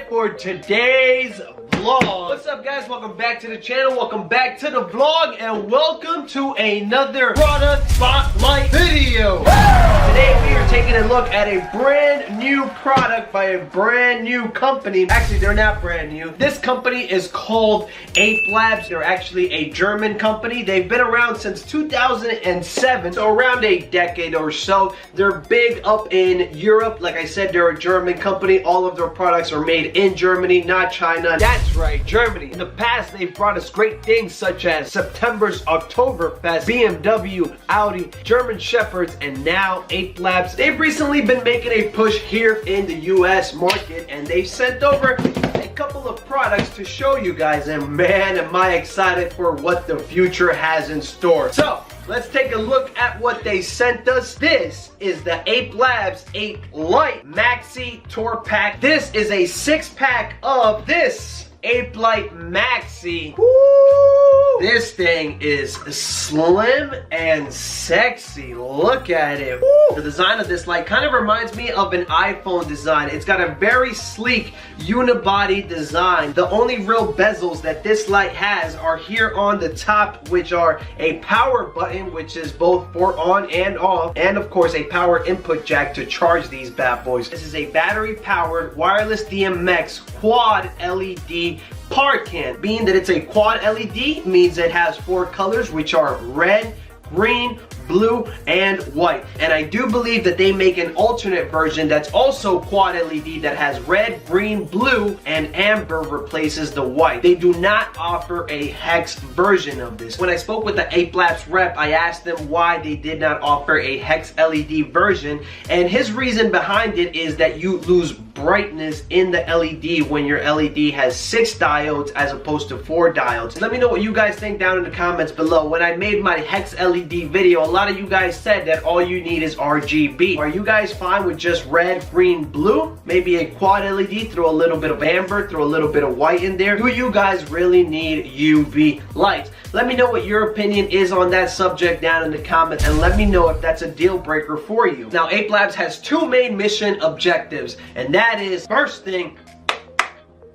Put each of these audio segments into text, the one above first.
excited for today's vlog. What's up, guys? Welcome back to the channel. Welcome back to the vlog, and welcome to another product spotlight video. Today we are taking a look at a brand new product by a brand new company. Actually, they're not brand new. This company is called Ape Labs. They're actually a German company. They've been around since 2007, so around a decade or so. They're big up in Europe. Like I said, they're a German company. All of their products are made in Germany, not China. That's right, Germany. In the past, they've brought us great things such as September's Oktoberfest, BMW, Audi, German Shepherds, and now Ape Labs. They've recently been making a push here in the US market, and they've sent over a couple of products to show you guys, and man, am I excited for what the future has in store. So let's take a look at what they sent us. This is the Ape Labs Ape Light Maxi Tour Pack. This is a 6-pack of this Ape Light Maxi. Woo! This thing is slim and sexy. Look at it. Woo! The design of this light kind of reminds me of an iPhone design. It's got a very sleek unibody design. The only real bezels that this light has are here on the top, which are a power button, which is both for on and off, and of course a power input jack to charge these bad boys. This is a battery powered wireless DMX quad LED part can. Being that it's a quad LED means it has 4 colors, which are red, green, blue, and white. And I do believe that they make an alternate version that's also quad LED that has red, green, blue, and amber replaces the white. They do not offer a hex version of this. When I spoke with the Ape Labs rep, I asked them why they did not offer a hex LED version, and his reason behind it is that you lose brightness in the LED when your LED has 6 diodes as opposed to 4 diodes. Let me know what you guys think down in the comments below. When I made my hex LED video, a lot of you guys said that all you need is RGB. Are you guys fine with just red, green, blue? Maybe a quad LED, throw a little bit of amber, throw a little bit of white in there. Do you guys really need UV lights? Let me know what your opinion is on that subject down in the comments, and let me know if that's a deal breaker for you. Now, Ape Labs has 2 main mission objectives, and that is, first thing,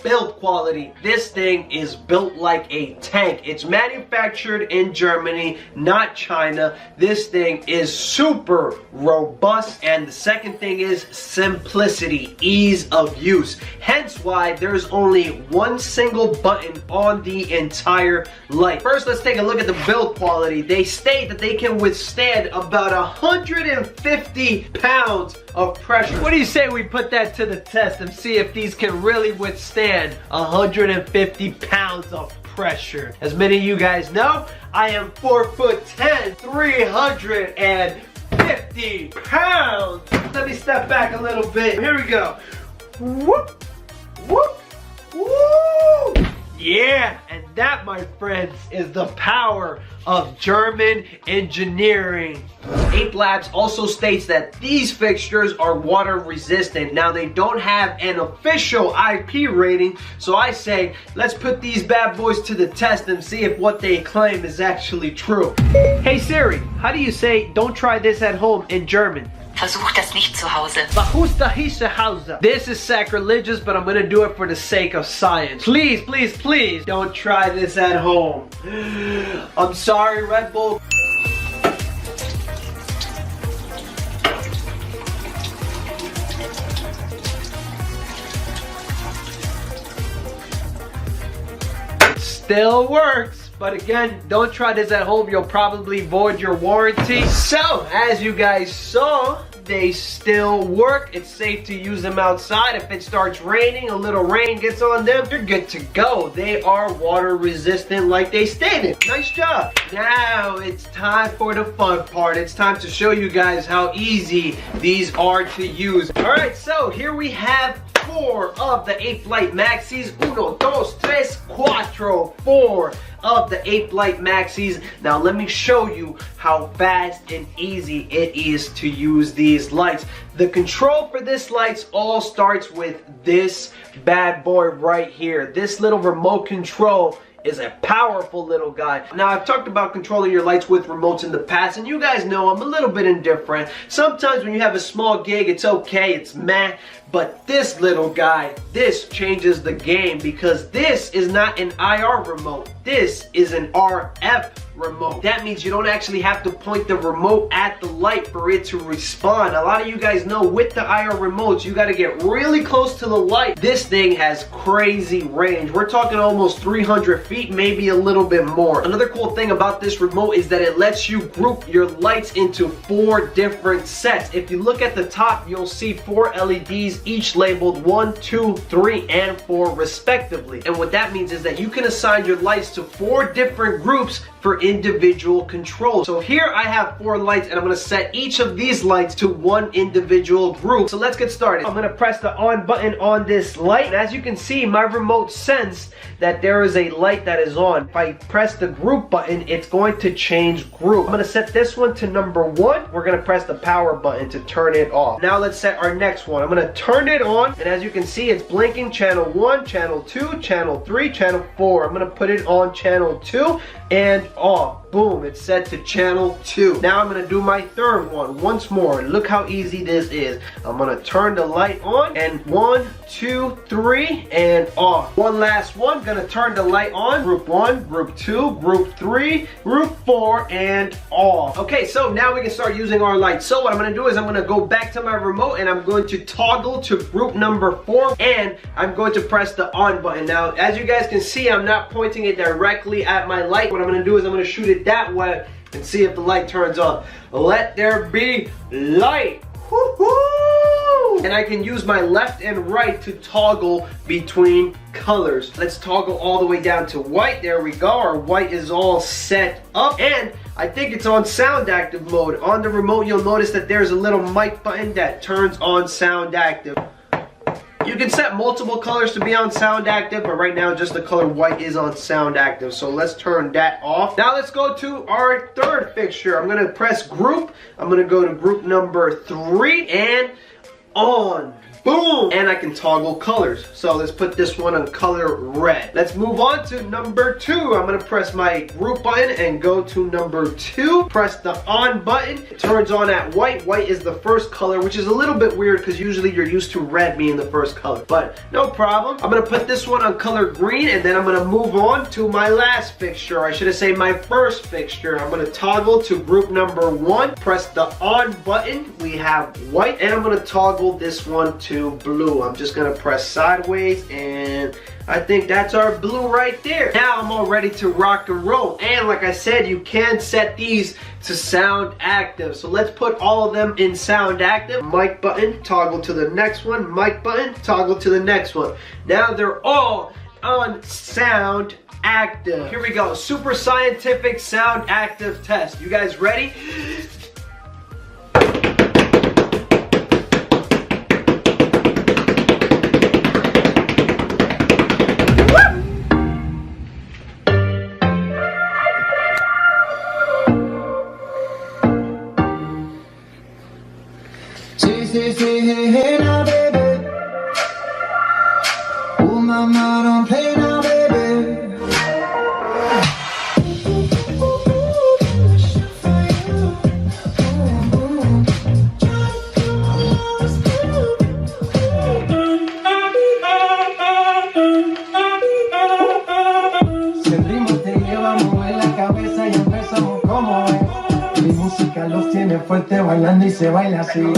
build quality. This thing is built like a tank. It's manufactured in Germany, not China. This thing is super robust. And the second thing is simplicity, ease of use. Hence why there's only one single button on the entire light. First, let's take a look at the build quality. They state that they can withstand about 150 pounds of pressure. What do you say we put that to the test and see if these can really withstand 150 pounds of pressure? As many of you guys know, I am 4'10", 350 pounds. Let me step back a little bit. Here we go. Whoop, whoop, woo! Yeah, and that, my friends, is the power of German engineering. Ape Labs also states that these fixtures are water resistant. Now, they don't have an official IP rating, so I say let's put these bad boys to the test and see if what they claim is actually true. Hey Siri, how do you say don't try this at home in German? Versuch das nicht zu Hause. Versuch das nicht zu Hause. This is sacrilegious, but I'm gonna do it for the sake of science. Please, please, please, don't try this at home. I'm sorry, Red Bull. It still works. But again, don't try this at home. You'll probably void your warranty. So, as you guys saw, they still work. It's safe to use them outside. If it starts raining, a little rain gets on them, you're good to go. They are water resistant like they stated. Nice job. Now it's time for the fun part. It's time to show you guys how easy these are to use. Alright, so here we have 4 of the Ape Light Maxis. 1, 2, 3, 4. 4 of the Ape Light Maxis. Now let me show you how fast and easy it is to use these lights. The control for this lights all starts with this bad boy right here. This little remote control is a powerful little guy. Now, I've talked about controlling your lights with remotes in the past, and you guys know I'm a little bit indifferent. Sometimes when you have a small gig, it's okay, it's meh. But this little guy, this changes the game, because this is not an IR remote. This is an RF remote. That means you don't actually have to point the remote at the light for it to respond. A lot of you guys know with the IR remotes, you got to get really close to the light. This thing has crazy range. We're talking almost 300 feet, maybe a little bit more. Another cool thing about this remote is that it lets you group your lights into 4 different sets. If you look at the top, you'll see 4 LEDs, each labeled 1, 2, 3, and 4 respectively. And what that means is that you can assign your lights to 4 different groups for individual control. So here I have 4 lights, and I'm going to set each of these lights to 1 individual group. So let's get started. I'm going to press the on button on this light, and as you can see, my remote sensed that there is a light that is on. If I press the group button, it's going to change group. I'm going to set this one to number 1. We're going to press the power button to turn it off. Now let's set our next one. I'm going to turn it on, and as you can see, it's blinking channel 1, channel 2, channel 3, channel 4. I'm going to put it on channel 2 and off. Boom, it's set to channel 2. Now I'm going to do my third one once more. Look how easy this is. I'm going to turn the light on, and 1, 2, 3, and off. One last one. Going to turn the light on. Group 1, group 2, group 3, group 4, and off. Okay, so now we can start using our lights. So what I'm going to do is I'm going to go back to my remote, and I'm going to toggle to group number 4, and I'm going to press the on button. Now, as you guys can see, I'm not pointing it directly at my light. What I'm going to do is I'm going to shoot it that way and see if the light turns on. Let there be light. Woo-hoo! And I can use my left and right to toggle between colors. Let's toggle all the way down to white. There we go. Our white is all set up, and I think it's on sound active mode. On the remote, you'll notice that there's a little mic button that turns on sound active. You can set multiple colors to be on sound active, but right now just the color white is on sound active. So let's turn that off. Now let's go to our third fixture. I'm going to press group. I'm going to go to group number 3 and on. Boom! And I can toggle colors. So let's put this one on color red. Let's move on to number 2. I'm going to press my group button and go to number 2. Press the on button. It turns on at white. White is the first color, which is a little bit weird because usually you're used to red being the first color. But no problem. I'm going to put this one on color green, and then I'm going to move on to my last fixture. I should have said my first fixture. I'm going to toggle to group number 1. Press the on button. We have white, and I'm going to toggle this one to blue. I'm just gonna press sideways, and I think that's our blue right there. Now I'm all ready to rock and roll. And like I said, you can set these to sound active. So let's put all of them in sound active. Mic button, toggle to the next one. Mic button, toggle to the next one. Now they're all on sound active. Here we go. Super scientific sound active test. You guys ready? Hey now, baby. Oh, mama, don't play now, baby. Si el ritmo te lleva a mover la cabeza y empezamos como es. Mi música los tiene fuerte bailando y se baila así.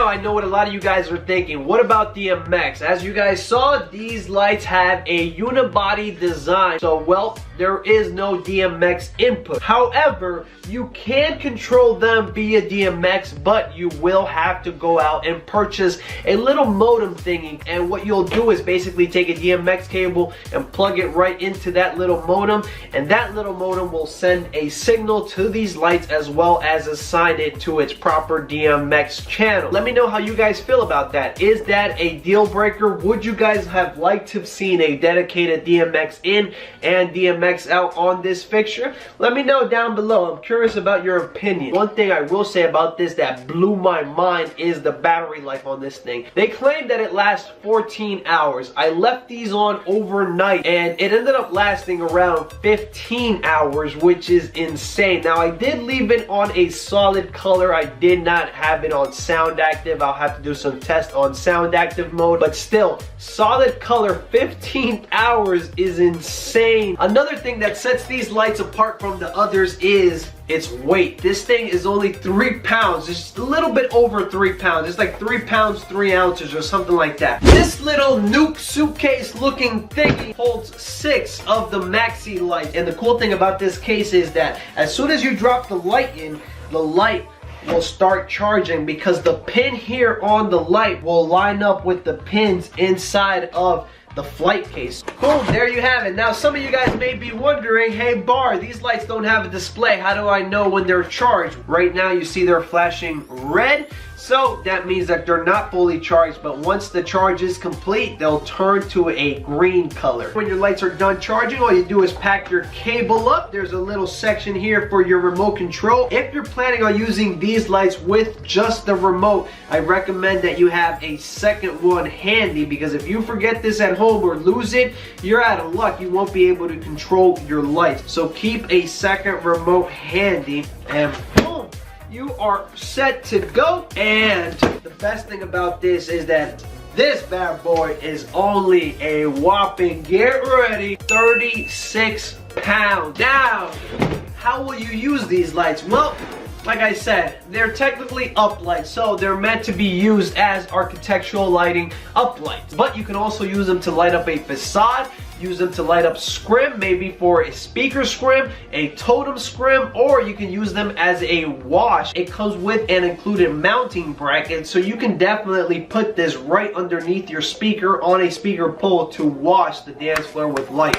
I know what a lot of you guys are thinking. What about the MX? As you guys saw, these lights have a unibody design. So, well, there is no DMX input. However, you can control them via DMX, but you will have to go out and purchase a little modem thingy, and what you'll do is basically take a DMX cable and plug it right into that little modem, and that little modem will send a signal to these lights as well as assign it to its proper DMX channel. Let me know how you guys feel about that. Is that a deal breaker? Would you guys have liked to have seen a dedicated DMX in and DMX out on this fixture? Let me know down below. I'm curious about your opinion. One thing I will say about this that blew my mind is the battery life on this thing. They claim that it lasts 14 hours. I left these on overnight and it ended up lasting around 15 hours, which is insane. Now I did leave it on a solid color. I did not have it on sound active. I'll have to do some tests on sound active mode, but still, solid color, 15 hours is insane. Another thing that sets these lights apart from the others is its weight. This thing is only 3 pounds. It's just a little bit over 3 pounds. It's like 3 pounds 3 ounces or something like that. This little nuke suitcase looking thingy holds 6 of the Maxi lights. And the cool thing about this case is that as soon as you drop the light in, the light will start charging because the pin here on the light will line up with the pins inside of the flight case. Boom, there you have it. Now some of you guys may be wondering, hey Barr, these lights don't have a display. How do I know when they're charged? Right now you see they're flashing red. So that means that they're not fully charged, but once the charge is complete, they'll turn to a green color. When your lights are done charging, all you do is pack your cable up. There's a little section here for your remote control. If you're planning on using these lights with just the remote, I recommend that you have a second one handy, because if you forget this at home or lose it, you're out of luck. You won't be able to control your lights. So keep a second remote handy, and boom, you are set to go. And the best thing about this is that this bad boy is only a whopping, get ready, 36 pounds. Now, how will you use these lights? Well, like I said, they're technically up lights, so they're meant to be used as architectural lighting up lights. But you can also use them to light up a facade, use them to light up scrim, maybe for a speaker scrim, a totem scrim, or you can use them as a wash. It comes with an included mounting bracket, so you can definitely put this right underneath your speaker on a speaker pole to wash the dance floor with light.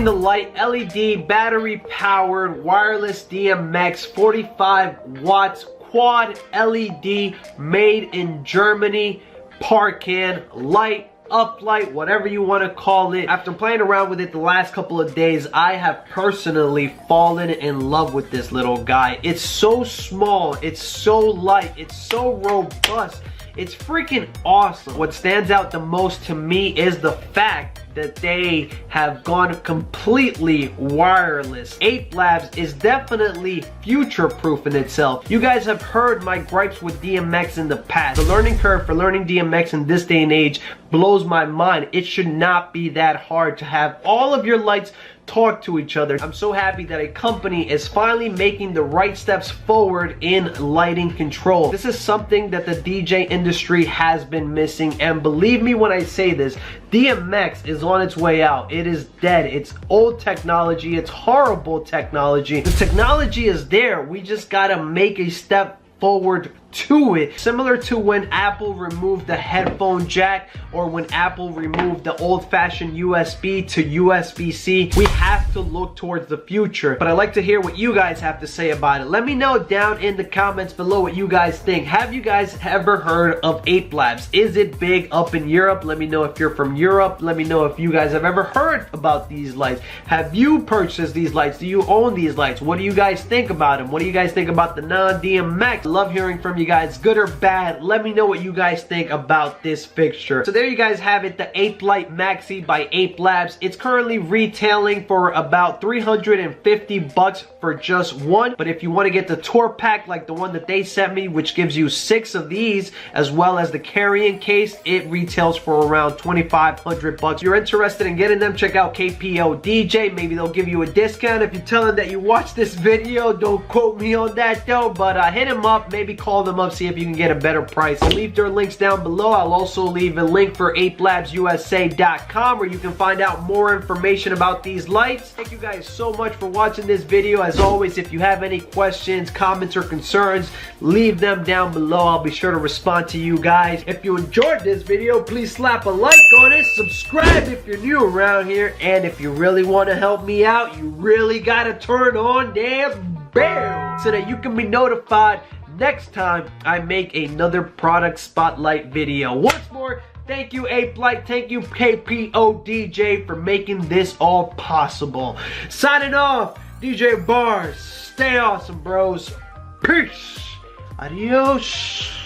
The light, LED battery powered wireless DMX 45 watts quad LED made in Germany, Parkan light, uplight, whatever you want to call it. After playing around with it the last couple of days, I have personally fallen in love with this little guy. It's so small, it's so light, it's so robust. It's freaking awesome. What stands out the most to me is the fact that they have gone completely wireless. Ape Labs is definitely future-proof in itself. You guys have heard my gripes with DMX in the past. The learning curve for learning DMX in this day and age blows my mind. It should not be that hard to have all of your lights talk to each other. I'm so happy that a company is finally making the right steps forward in lighting control. This is something that the DJ industry has been missing, and believe me when I say this, DMX is on its way out. It is dead. It's old technology. It's horrible technology. The technology is there. We just gotta make a step forward to it. Similar to when Apple removed the headphone jack, or when Apple removed the old-fashioned USB to USB-C. We have to look towards the future. But I'd like to hear what you guys have to say about it. Let me know down in the comments below what you guys think. Have you guys ever heard of Ape Labs? Is it big up in Europe? Let me know if you're from Europe. Let me know if you guys have ever heard about these lights. Have you purchased these lights? Do you own these lights? What do you guys think about them? What do you guys think about the non-DMX? I love hearing from you you guys, good or bad. Let me know what you guys think about this fixture. So there you guys have it, the Ape Light Maxi by Ape Labs. It's currently retailing for about 350 bucks for just one. But if you want to get the tour pack like the one that they sent me, which gives you 6 of these, as well as the carrying case, it retails for around 2,500 bucks. If you're interested in getting them, check out KPO DJ. Maybe they'll give you a discount if you tell them that you watched this video. Don't quote me on that though, but hit them up, maybe call them up, see if you can get a better price. I'll leave their links down below. I'll also leave a link for apelabsusa.com where you can find out more information about these lights. Thank you guys so much for watching this video. As always, if you have any questions, comments, or concerns, leave them down below. I'll be sure to respond to you guys. If you enjoyed this video, please slap a like on it, subscribe if you're new around here, and if you really want to help me out, you really gotta turn on that bell so that you can be notified next time I make another product spotlight video. Once more, thank you Ape Light, thank you KPO DJ for making this all possible. Signing off, DJ Barr. Stay awesome, bros. Peace. Adios.